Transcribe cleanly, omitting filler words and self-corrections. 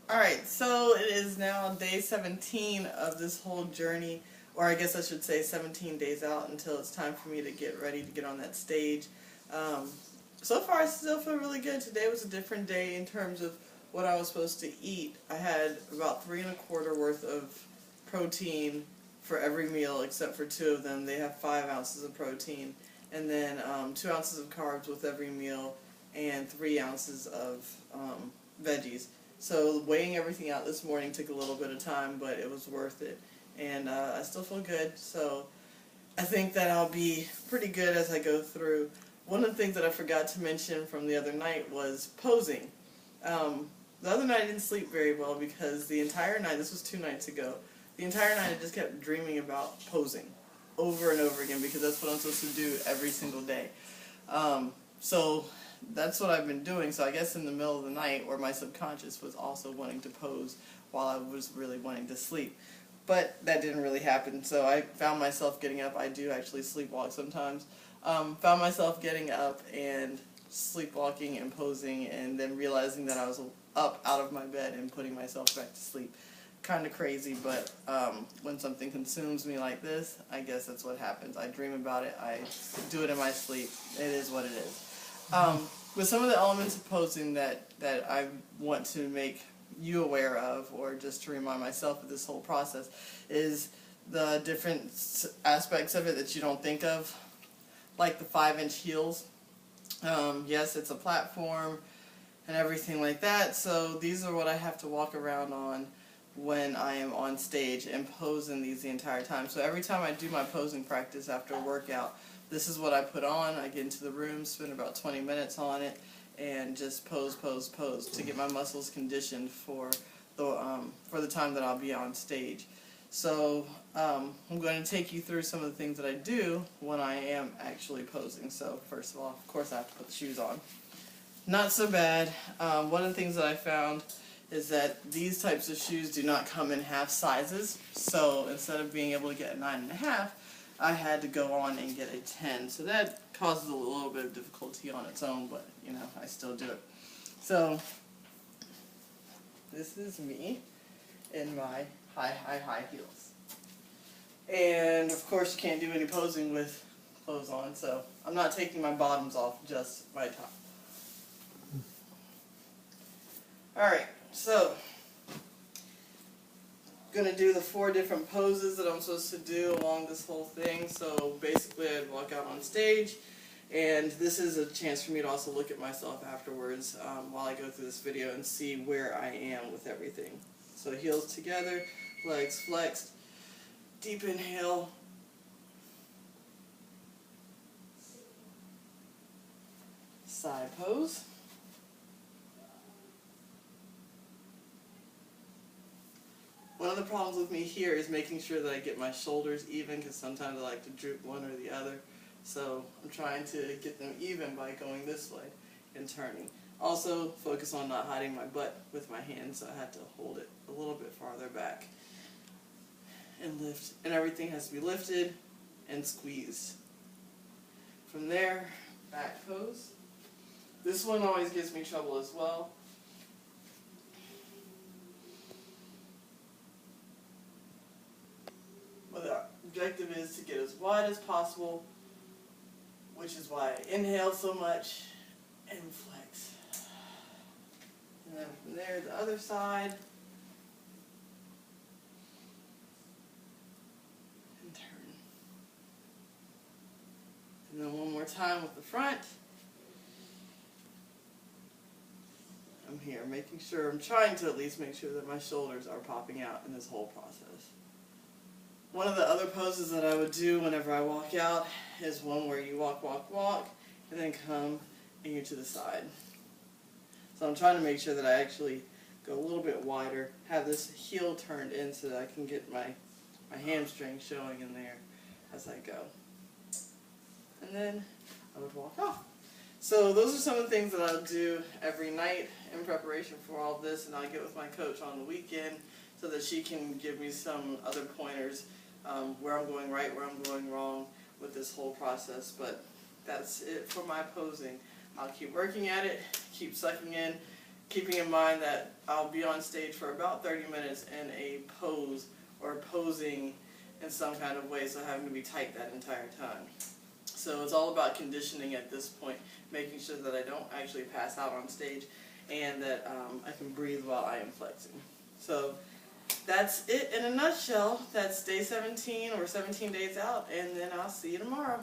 Alright, so it is now day 17 of this whole journey, or I guess I should say 17 days out until it's time for me to get ready to get on that stage. So far I still feel really good. Today was a different day in terms of what I was supposed to eat. I had about 3 1/4 worth of protein for every meal except for 2 of them. They have 5 ounces of protein, and then 2 ounces of carbs with every meal and 3 ounces of veggies. So weighing everything out this morning took a little bit of time, but it was worth it. And I still feel good, so I think that I'll be pretty good as I go through. One of the things that I forgot to mention from the other night was posing. The other night I didn't sleep very well because the entire night, this was 2 nights ago, the entire night I just kept dreaming about posing over and over again because that's what I'm supposed to do every single day. So that's what I've been doing. So I guess in the middle of the night, or my subconscious was also wanting to pose while I was really wanting to sleep. But that didn't really happen, so I found myself getting up. I do actually sleepwalk sometimes. Found myself getting up and sleepwalking and posing, and then realizing that I was up out of my bed and putting myself back to sleep. Kind of crazy, but when something consumes me like this, I guess that's what happens. I dream about it, I do it in my sleep. It is what it is. With some of the elements of posing that I want to make you aware of, or just to remind myself of this whole process, is the different aspects of it that you don't think of, like the 5-inch heels. Yes, it's a platform and everything like that, so these are what I have to walk around on when I am on stage and pose in these the entire time. So every time I do my posing practice after a workout, this is what I put on. I get into the room, spend about 20 minutes on it, and just pose, pose, pose to get my muscles conditioned for the time that I'll be on stage. So I'm going to take you through some of the things that I do when I am actually posing. So first of all, of course I have to put the shoes on. Not so bad. One of the things that I found is that these types of shoes do not come in half sizes. So instead of being able to get a 9.5, I had to go on and get a 10. So that causes a little bit of difficulty on its own, but you know, I still do it. So this is me in my high heels. And of course you can't do any posing with clothes on, so I'm not taking my bottoms off, just my top. Alright, so I'm going to do the 4 different poses that I'm supposed to do along this whole thing. So basically I'd walk out on stage, and this is a chance for me to also look at myself afterwards while I go through this video and see where I am with everything. So heels together, legs flexed, deep inhale, side pose. One of the problems with me here is making sure that I get my shoulders even, because sometimes I like to droop one or the other. So I'm trying to get them even by going this way and turning. Also focus on not hiding my butt with my hands, so I have to hold it a little bit farther back. And lift. And everything has to be lifted and squeezed. From there, back pose. This one always gives me trouble as well. The objective is to get as wide as possible, which is why I inhale so much and flex. And then from there, the other side, and turn. And then one more time with the front. I'm here making sure, I'm trying to at least make sure that my shoulders are popping out in this whole process. One of the other poses that I would do whenever I walk out is one where you walk, walk, walk, and then come and you're to the side. So I'm trying to make sure that I actually go a little bit wider, have this heel turned in so that I can get my hamstring showing in there as I go. And then I would walk off. So those are some of the things that I'll do every night in preparation for all of this, and I'll get with my coach on the weekend so that she can give me some other pointers where I'm going right, where I'm going wrong with this whole process. But that's it for my posing. I'll keep working at it, keep sucking in keeping in mind that I'll be on stage for about 30 minutes in a pose or posing in some kind of way, so having to be tight that entire time. So it's all about conditioning at this point, making sure that I don't actually pass out on stage and that I can breathe while I am flexing. So that's it in a nutshell. That's day 17 or 17 days out, and then I'll see you tomorrow.